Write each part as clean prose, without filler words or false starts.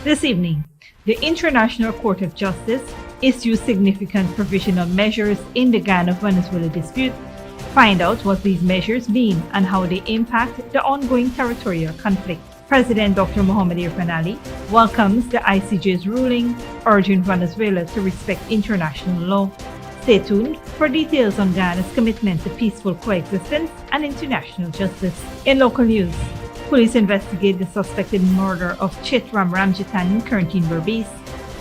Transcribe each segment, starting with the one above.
This evening, the International Court of Justice issued significant provisional measures in the Guyana-Venezuela dispute. Find out what these measures mean and how they impact the ongoing territorial conflict. President Dr. Mohamed Irfaan Ali welcomes the ICJ's ruling, urging Venezuela to respect international law. Stay tuned for details on Guyana's commitment to peaceful coexistence and international justice. In local news, police investigate the suspected murder of Chitram Ramjitan in Corentyne Berbice.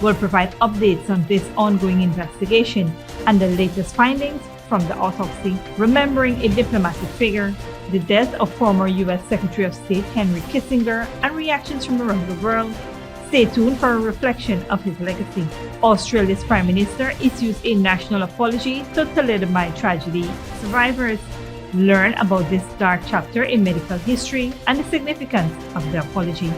Will provide updates on this ongoing investigation and the latest findings from the autopsy. Remembering a diplomatic figure, the death of former U.S. Secretary of State Henry Kissinger, and reactions from around the world. Stay tuned for a reflection of his legacy. Australia's Prime Minister issues a national apology to thalidomide tragedy survivors. Learn about this dark chapter in medical history and the significance of the apology.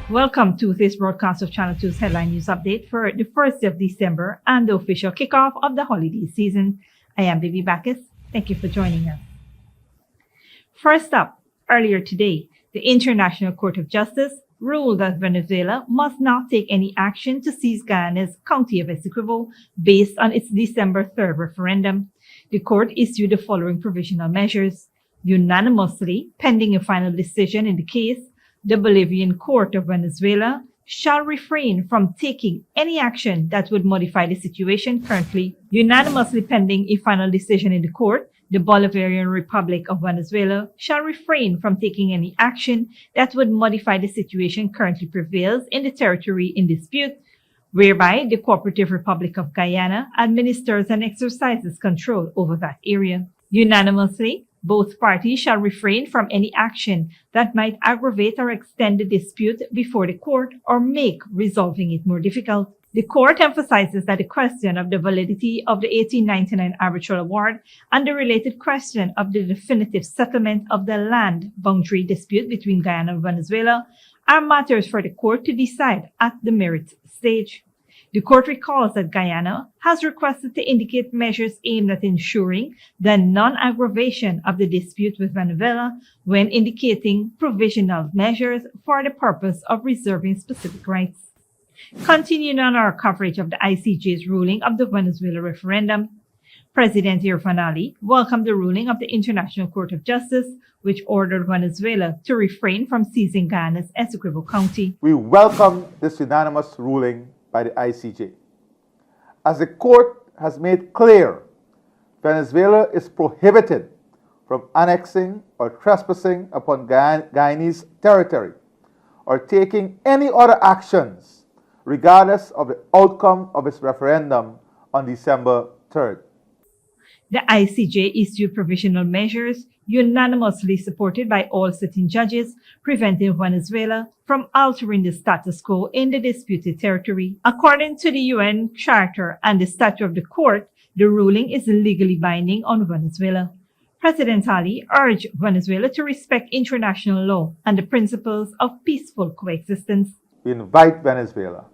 Welcome to this broadcast of Channel 2's Headline News Update for the 1st of December and the official kickoff of the holiday season. I am Vivi Backus. Thank you for joining us. First up, earlier today, the International Court of Justice ruled that Venezuela must not take any action to seize Guyana's County of Essequibo based on its December 3rd referendum. The court issued the following provisional measures. Unanimously, pending a final decision in the case, the Bolivian Court of Venezuela shall refrain from taking any action that would modify the situation currently. Unanimously pending a final decision in the court, the Bolivarian Republic of Venezuela shall refrain from taking any action that would modify the situation currently prevails in the territory in dispute, whereby the Cooperative Republic of Guyana administers and exercises control over that area. Unanimously, both parties shall refrain from any action that might aggravate or extend the dispute before the court or make resolving it more difficult. The court emphasizes that the question of the validity of the 1899 arbitral award and the related question of the definitive settlement of the land boundary dispute between Guyana and Venezuela are matters for the court to decide at the merits stage. The court recalls that Guyana has requested to indicate measures aimed at ensuring the non-aggravation of the dispute with Venezuela when indicating provisional measures for the purpose of reserving specific rights. Continuing on our coverage of the ICJ's ruling of the Venezuela referendum, President Irfaan Ali welcomed the ruling of the International Court of Justice, which ordered Venezuela to refrain from seizing Guyana's Essequibo County. We welcome this unanimous ruling by the ICJ. As the court has made clear, Venezuela is prohibited from annexing or trespassing upon Guyanese territory or taking any other actions regardless of the outcome of its referendum on December 3rd. The ICJ issued provisional measures unanimously supported by all sitting judges, preventing Venezuela from altering the status quo in the disputed territory. According to the UN Charter and the Statute of the Court, the ruling is legally binding on Venezuela. President Ali urged Venezuela to respect international law and the principles of peaceful coexistence. We invite Venezuela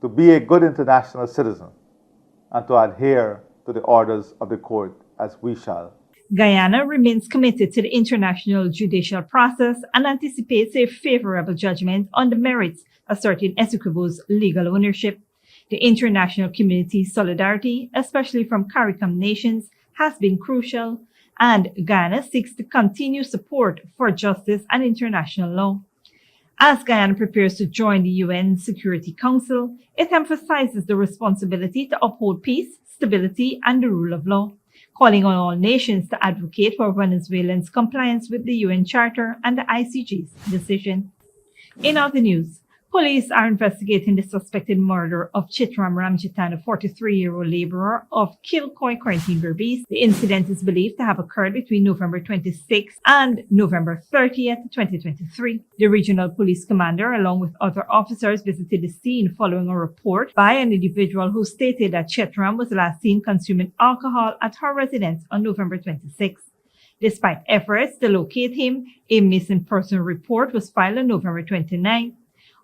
to be a good international citizen and to adhere to the orders of the court as we shall. Guyana remains committed to the international judicial process and anticipates a favorable judgment on the merits asserting Essequibo's legal ownership. The international community's solidarity, especially from CARICOM nations, has been crucial, and Guyana seeks to continue support for justice and international law. As Guyana prepares to join the UN Security Council, it emphasizes the responsibility to uphold peace, stability, and the rule of law, calling on all nations to advocate for Venezuelans' compliance with the UN Charter and the ICJ's decision. In other news, police are investigating the suspected murder of Chitram Ramjitan, a 43-year-old laborer of Kilcoy, Corentyne Berbice. The incident is believed to have occurred between November 26 and November 30th, 2023. The regional police commander, along with other officers, visited the scene following a report by an individual who stated that Chitram was last seen consuming alcohol at her residence on November 26. Despite efforts to locate him, a missing person report was filed on November 29.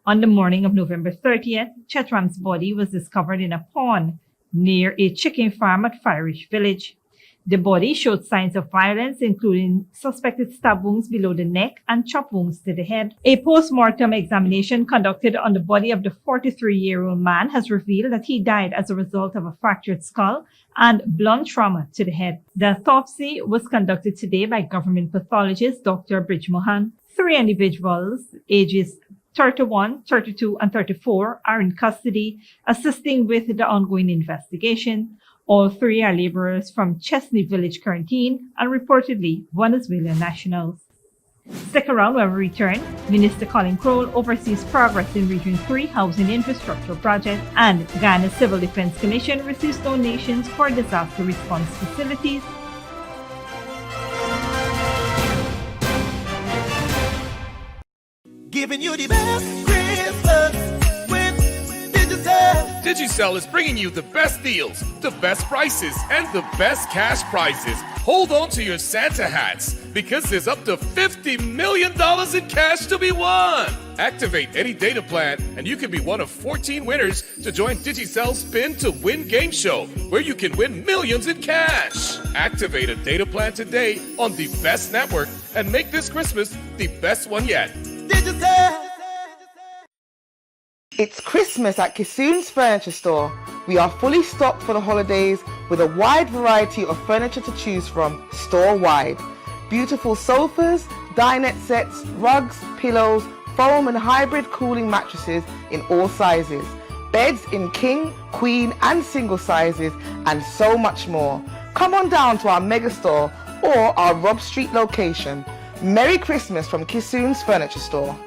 On the morning of November 30th, Chitram's body was discovered in a pond near a chicken farm at Fireridge Village. The body showed signs of violence, including suspected stab wounds below the neck and chop wounds to the head. A post-mortem examination conducted on the body of the 43-year-old man has revealed that he died as a result of a fractured skull and blunt trauma to the head. The autopsy was conducted today by government pathologist Dr. Brij Mohan. 3 individuals, ages 31, 32, and 34, are in custody, assisting with the ongoing investigation. All 3 are laborers from Chesney Village Quarantine and reportedly Venezuelan nationals. Stick around when we return. Minister Colin Crowell oversees progress in Region 3 housing infrastructure project, and Ghana Civil Defense Commission receives donations for disaster response facilities. Giving you the best Christmas with Digicel. Digicel is bringing you the best deals, the best prices, and the best cash prizes. Hold on to your Santa hats because there's up to $50 million in cash to be won. Activate any data plan and you can be one of 14 winners to join Digicel's Spin to Win game show, where you can win millions in cash. Activate a data plan today on the best network and make this Christmas the best one yet. Digicel. It's Christmas at Kissoon's Furniture Store. We are fully stocked for the holidays with a wide variety of furniture to choose from store-wide. Beautiful sofas, dinette sets, rugs, pillows, foam and hybrid cooling mattresses in all sizes, beds in king, queen and single sizes, and so much more. Come on down to our mega store or our Rob Street location. Merry Christmas from Kissoon's Furniture Store.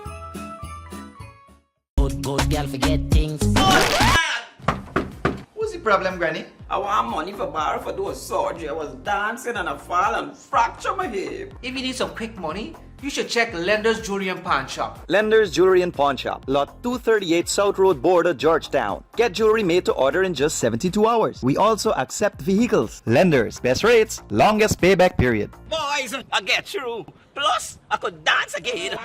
Good girl forget things. What's the problem, Granny? I want money for borrow for do a surgery. I was dancing and I fall and fracture my hip. If you need some quick money, you should check Lender's Jewelry and Pawn Shop. Lender's Jewelry and Pawn Shop, lot 238 South Road Border, Georgetown. Get jewelry made to order in just 72 hours. We also accept vehicles. Lender's, best rates, longest payback period. Boys, I get through. Plus, I could dance again.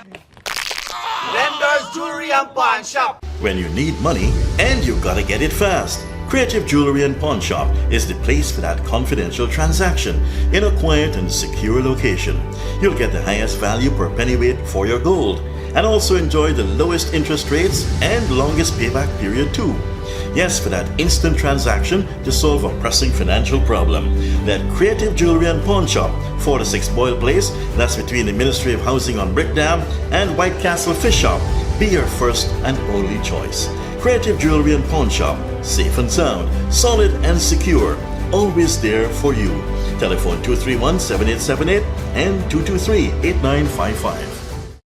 Lender's Jewelry and Pawn Shop. When you need money and you gotta get it fast, Creative Jewelry and Pawn Shop is the place for that confidential transaction in a quiet and secure location. You'll get the highest value per pennyweight for your gold and also enjoy the lowest interest rates and longest payback period too. Yes, for that instant transaction to solve a pressing financial problem. That Creative Jewelry and Pawn Shop, 46 Boyle Place, that's between the Ministry of Housing on Brickdam and White Castle Fish Shop, be your first and only choice. Creative Jewelry and Pawn Shop, safe and sound, solid and secure, always there for you. Telephone 231-7878 and 223-8955.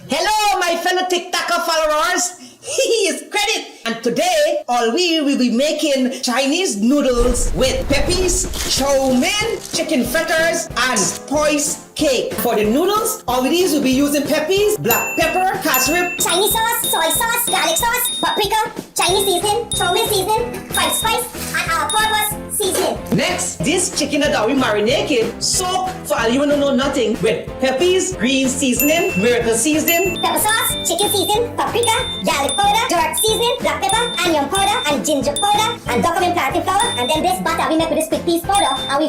Hello, my fellow TikToker followers. Here's Credit. And today, all we will be making Chinese noodles with peppies, chow mein, chicken fritters, and spice cake. For the noodles, all these will be using peppies, black pepper, cashew, Chinese sauce, soy sauce, garlic sauce, paprika, Chinese seasoning, chow mein seasoning, French spice, and all-purpose seasoning. Next, this chicken that we marinated, soak for all you don't know nothing with peppies, green seasoning, miracle seasoning, Pepper sauce, chicken seasoning, paprika, garlic powder, dark seasoning, black pepper, onion powder, and ginger powder, and document plantain flour, and then this butter we make with this quick piece powder, and we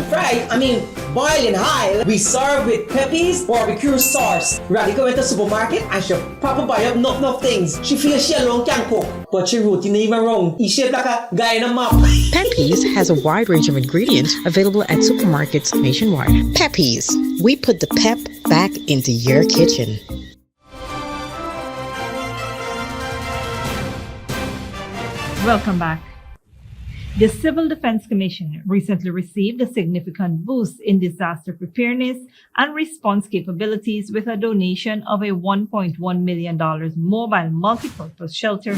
boil in high. We serve with peppies, barbecue sauce. Radhika went to the supermarket and she proper buy up enough things. She feels she alone can cook, but she routine even wrong. He shaped like a guy in a map. Peppies has a wide range of ingredients available at supermarkets nationwide. Peppies, we put the pep back into your kitchen. Welcome back. The Civil Defense Commission recently received a significant boost in disaster preparedness and response capabilities with a donation of a $1.1 million mobile multipurpose shelter.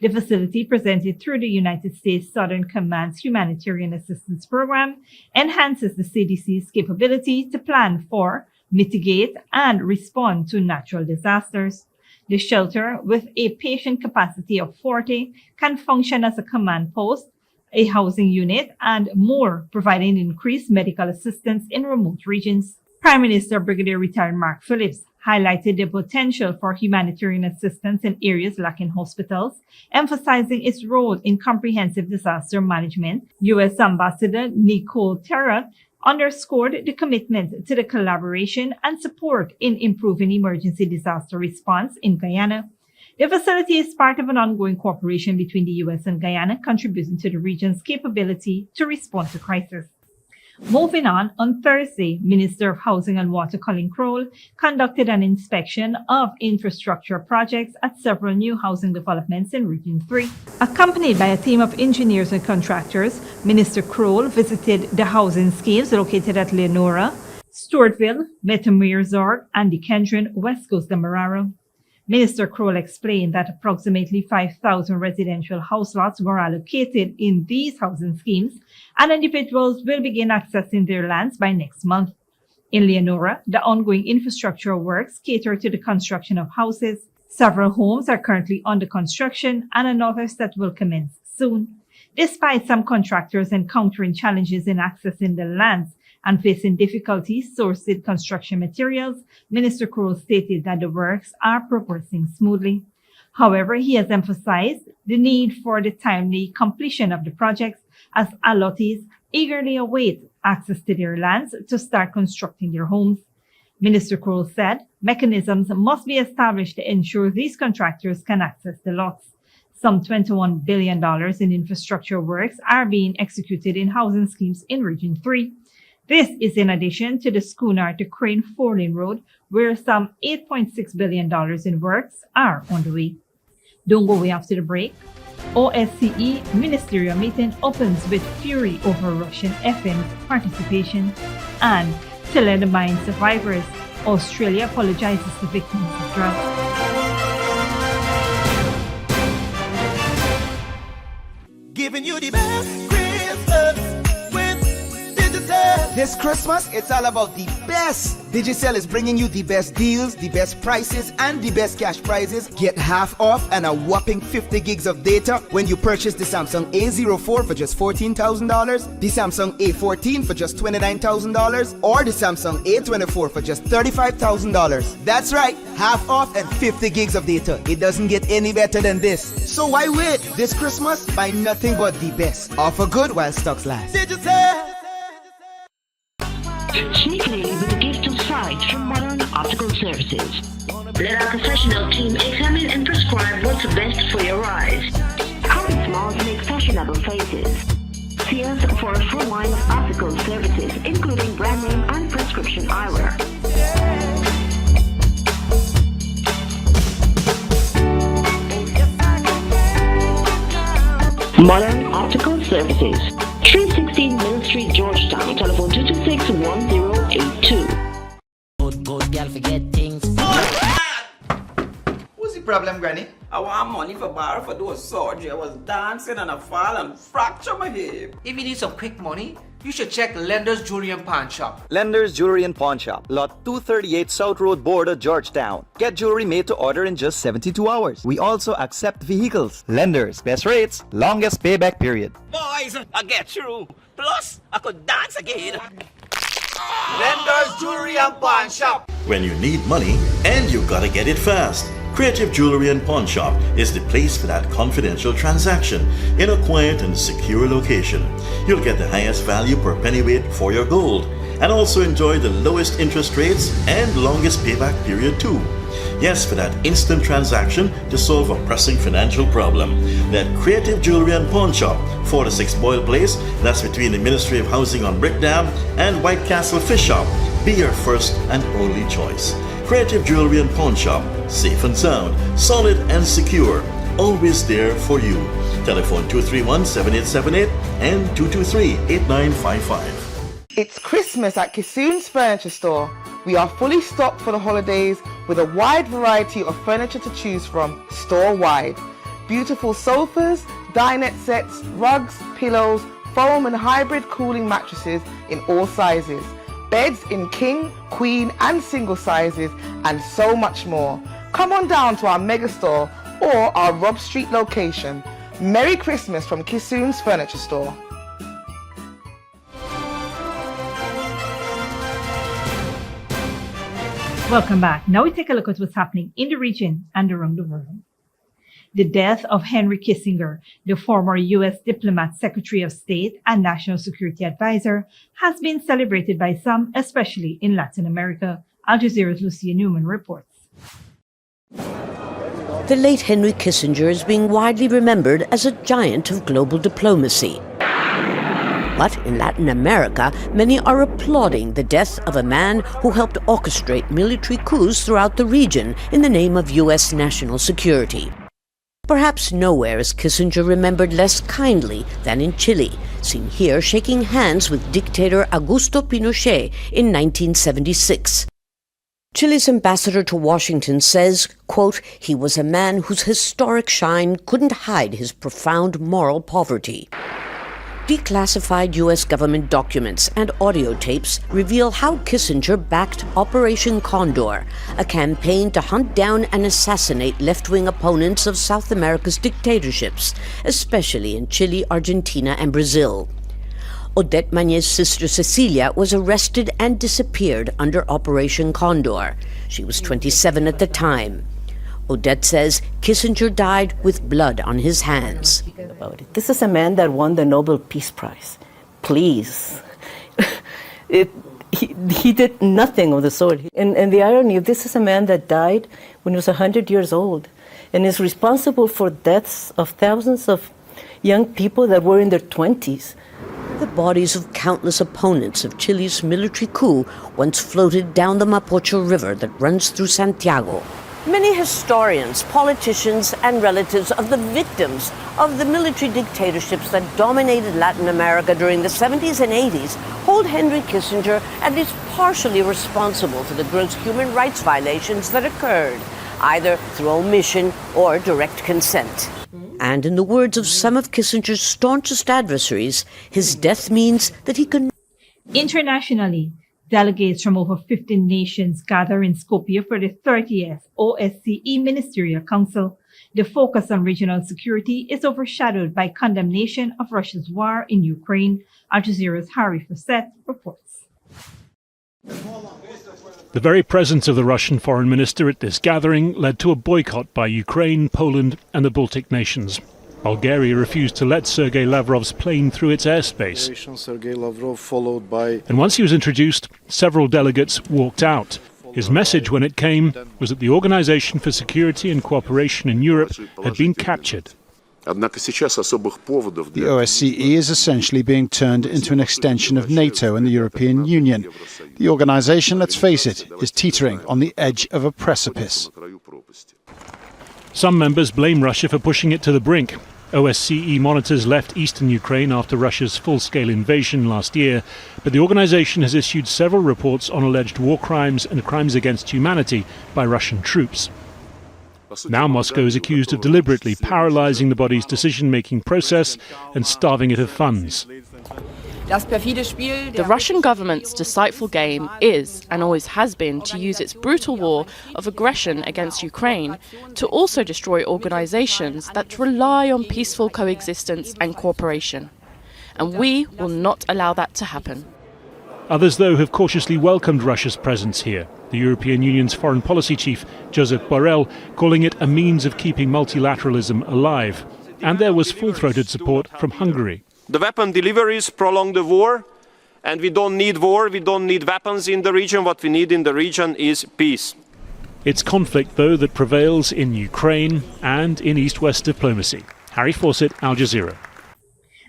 The facility, presented through the United States Southern Command's Humanitarian Assistance Program, enhances the CDC's capability to plan for, mitigate, and respond to natural disasters. The shelter, with a patient capacity of 40, can function as a command post, a housing unit, and more, providing increased medical assistance in remote regions. Prime Minister Brigadier Retired Mark Phillips highlighted the potential for humanitarian assistance in areas lacking hospitals, emphasizing its role in comprehensive disaster management. U.S. Ambassador Nicole Terra underscored the commitment to the collaboration and support in improving emergency disaster response in Guyana. The facility is part of an ongoing cooperation between the U.S. and Guyana, contributing to the region's capability to respond to crisis. Moving on Thursday, Minister of Housing and Water Colin Crowell conducted an inspection of infrastructure projects at several new housing developments in Region 3. Accompanied by a team of engineers and contractors, Minister Crowell visited the housing schemes located at Leonora, Stewartville, Metamuirzorg, and the Kendron, West Coast Demerara. Minister Crowell explained that approximately 5,000 residential house lots were allocated in these housing schemes, and individuals will begin accessing their lands by next month. In Leonora, the ongoing infrastructure works cater to the construction of houses. Several homes are currently under construction and another set will commence soon. Despite some contractors encountering challenges in accessing the lands and facing difficulties sourcing construction materials, Minister Crowell stated that the works are progressing smoothly. However, he has emphasized the need for the timely completion of the projects as allottees eagerly await access to their lands to start constructing their homes. Minister Crowell said mechanisms must be established to ensure these contractors can access the lots. Some $21 billion in infrastructure works are being executed in housing schemes in Region 3. This is in addition to the Schooner to Crane 4-lane road, where some $8.6 billion in works are on the way. Don't go away after the break. OSCE ministerial meeting opens with fury over Russian FM's participation. And to let the mine survivors, Australia apologizes to victims of drought. Giving you the best Christmas with Digicel. This Christmas, it's all about the best. Digicel is bringing you the best deals, the best prices, and the best cash prizes. Get half off and a whopping 50 gigs of data when you purchase the Samsung A04 for just $14,000, the Samsung A14 for just $29,000, or the Samsung A24 for just $35,000. That's right, half off and 50 gigs of data. It doesn't get any better than this. So why wait? This Christmas, buy nothing but the best. Offer good while stocks last. Digicel. Sneakily with a gift of sight from Modern Optical Services. Let our professional team examine and prescribe what's best for your eyes. Common smiles make fashionable faces. See us for a full line of optical services, including brand name and prescription eyewear. Modern Optical Services, 316 Mill Street, Georgetown. Telephone 226-1082. Good girl, forget things. What's the problem, Granny? I want money for borrow for do a surgery. I was dancing and I fall and fracture my hip. If you need some quick money, you should check Lender's Jewelry and Pawn Shop. Lender's Jewelry and Pawn Shop, lot 238 South Road Border, Georgetown. Get jewelry made to order in just 72 hours. We also accept vehicles. Lender's, best rates, longest payback period. Boys, I get through. Plus, I could dance again. Lender's Jewelry and Pawn Shop. When you need money and you gotta get it fast, Creative Jewelry and Pawn Shop is the place for that confidential transaction in a quiet and secure location. You'll get the highest value per pennyweight for your gold and also enjoy the lowest interest rates and longest payback period too. Yes, for that instant transaction to solve a pressing financial problem. That Creative Jewelry and Pawn Shop, 46 Boyle Place, that's between the Ministry of Housing on Brickdam and White Castle Fish Shop. Be your first and only choice. Creative Jewelry and Pawn Shop, safe and sound, solid and secure, always there for you. Telephone 231-7878 and 223-8955. It's Christmas at Kissoon's Furniture Store. We are fully stocked for the holidays with a wide variety of furniture to choose from store-wide. Beautiful sofas, dinette sets, rugs, pillows, foam and hybrid cooling mattresses in all sizes. Beds in king, queen and single sizes and so much more. Come on down to our mega store or our Rob Street location. Merry Christmas from Kissoon's Furniture Store. Welcome back. Now we take a look at what's happening in the region and around the world. The death of Henry Kissinger, the former U.S. diplomat, Secretary of State, and National Security Advisor, has been celebrated by some, especially in Latin America. Al Jazeera's Lucia Newman reports. The late Henry Kissinger is being widely remembered as a giant of global diplomacy. But in Latin America, many are applauding the death of a man who helped orchestrate military coups throughout the region in the name of U.S. national security. Perhaps nowhere is Kissinger remembered less kindly than in Chile, seen here shaking hands with dictator Augusto Pinochet in 1976. Chile's ambassador to Washington says, quote, he was a man whose historic shine couldn't hide his profound moral poverty. Declassified U.S. government documents and audio tapes reveal how Kissinger backed Operation Condor, a campaign to hunt down and assassinate left-wing opponents of South America's dictatorships, especially in Chile, Argentina, and Brazil. Odette Mañez's sister Cecilia was arrested and disappeared under Operation Condor. She was 27 at the time. Odette says Kissinger died with blood on his hands. This is a man that won the Nobel Peace Prize. Please. He did nothing of the sort. And the irony of this is a man that died when he was 100 years old and is responsible for deaths of thousands of young people that were in their 20s. The bodies of countless opponents of Chile's military coup once floated down the Mapocho River that runs through Santiago. Many historians, politicians, and relatives of the victims of the military dictatorships that dominated Latin America during the 70s and 80s hold Henry Kissinger at least partially responsible for the gross human rights violations that occurred, either through omission or direct consent. And in the words of some of Kissinger's staunchest adversaries, his death means that he can... Internationally, delegates from over 15 nations gather in Skopje for the 30th OSCE Ministerial Council. The focus on regional security is overshadowed by condemnation of Russia's war in Ukraine. Al Jazeera's Harry Fawcett reports. The very presence of the Russian foreign minister at this gathering led to a boycott by Ukraine, Poland and the Baltic nations. Bulgaria refused to let Sergei Lavrov's plane through its airspace. Sergei Lavrov followed by... And once he was introduced, several delegates walked out. His message when it came was that the Organization for Security and Cooperation in Europe had been captured. The OSCE is essentially being turned into an extension of NATO and the European Union. The organization, let's face it, is teetering on the edge of a precipice. Some members blame Russia for pushing it to the brink. OSCE monitors left eastern Ukraine after Russia's full-scale invasion last year, but the organization has issued several reports on alleged war crimes and crimes against humanity by Russian troops. Now Moscow is accused of deliberately paralyzing the body's decision-making process and starving it of funds. The Russian government's deceitful game is, and always has been, to use its brutal war of aggression against Ukraine to also destroy organizations that rely on peaceful coexistence and cooperation. And we will not allow that to happen. Others, though, have cautiously welcomed Russia's presence here. The European Union's foreign policy chief, Josep Borrell, calling it a means of keeping multilateralism alive. And there was full-throated support from Hungary. The weapon deliveries prolong the war, and we don't need war, we don't need weapons in the region. What we need in the region is peace. It's conflict, though, that prevails in Ukraine and in East-West diplomacy. Harry Fawcett, Al Jazeera.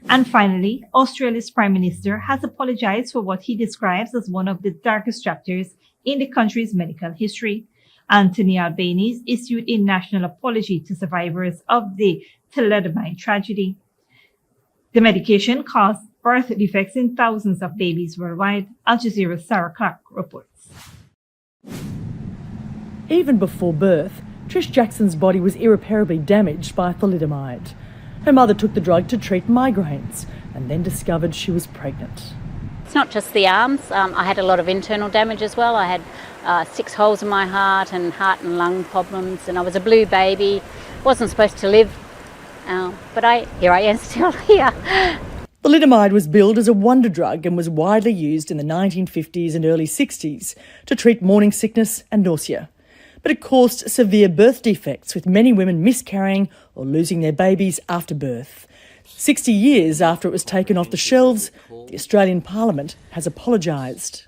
And finally, Australia's Prime Minister has apologized for what he describes as one of the darkest chapters in the country's medical history. Anthony Albanese issued a national apology to survivors of the thalidomide tragedy. The medication caused birth defects in thousands of babies worldwide. Al Jazeera's Sarah Clark reports. Even before birth, Trish Jackson's body was irreparably damaged by thalidomide. Her mother took the drug to treat migraines and then discovered she was pregnant. It's not just the arms. I had a lot of internal damage as well. I had 6 holes in my heart and lung problems, and I was a blue baby. Wasn't supposed to live. But here I am still here. Thalidomide was billed as a wonder drug and was widely used in the 1950s and early 60s to treat morning sickness and nausea. but it caused severe birth defects, with many women miscarrying or losing their babies after birth. 60 years after it was taken off the shelves, the Australian Parliament has apologised.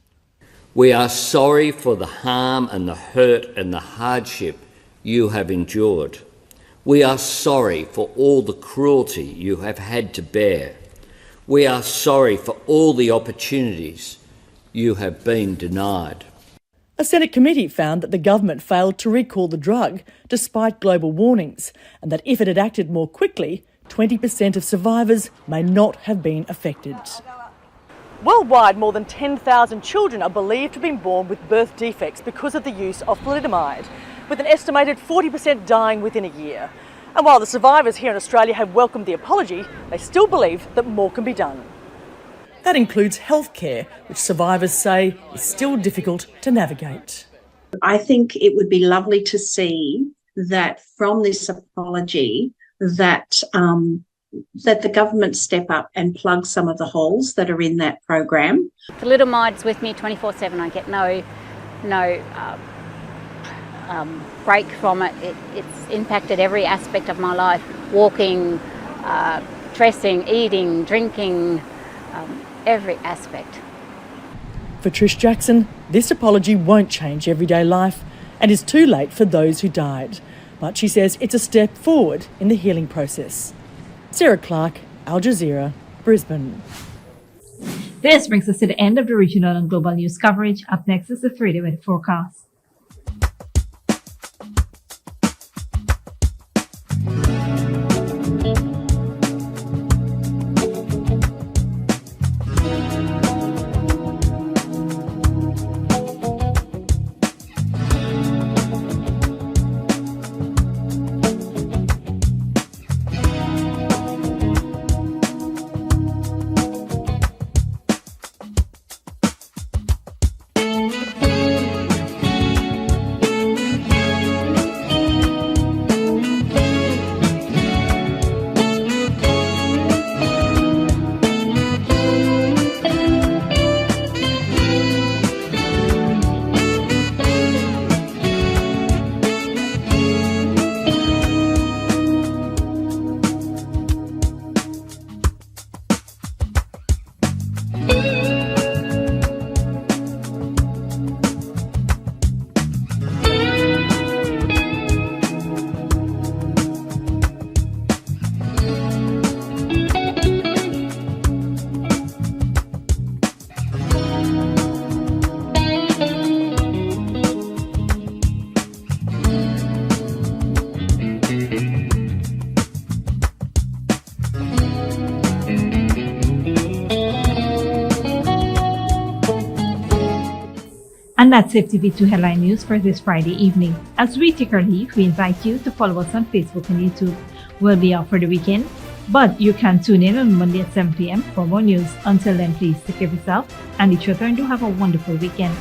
We are sorry for the harm and the hurt and the hardship you have endured. We are sorry for all the cruelty you have had to bear. We are sorry for all the opportunities you have been denied. A Senate committee found that the government failed to recall the drug despite global warnings, and that if it had acted more quickly, 20% of survivors may not have been affected. Worldwide, more than 10,000 children are believed to have been born with birth defects because of the use of thalidomide, with an estimated 40% dying within a year. And while the survivors here in Australia have welcomed the apology, they still believe that more can be done. That includes healthcare, which survivors say is still difficult to navigate. I think it would be lovely to see that from this apology that the government step up and plug some of the holes that are in that program. Thalidomide's with me 24/7. I get no break from it. It's impacted every aspect of my life: walking, dressing, eating, drinking, every aspect. For Trish Jackson, this apology won't change everyday life and is too late for those who died. But she says it's a step forward in the healing process. Sarah Clark, Al Jazeera, Brisbane. This brings us to the end of the regional and global news coverage. Up next is the 3-day weather forecast. And that's FTV2 Headline News for this Friday evening. As we take our leave, we invite you to follow us on Facebook and YouTube. We'll be out for the weekend, but you can tune in on Monday at 7 p.m. for more news. Until then, please take care of yourself and each other and do have a wonderful weekend.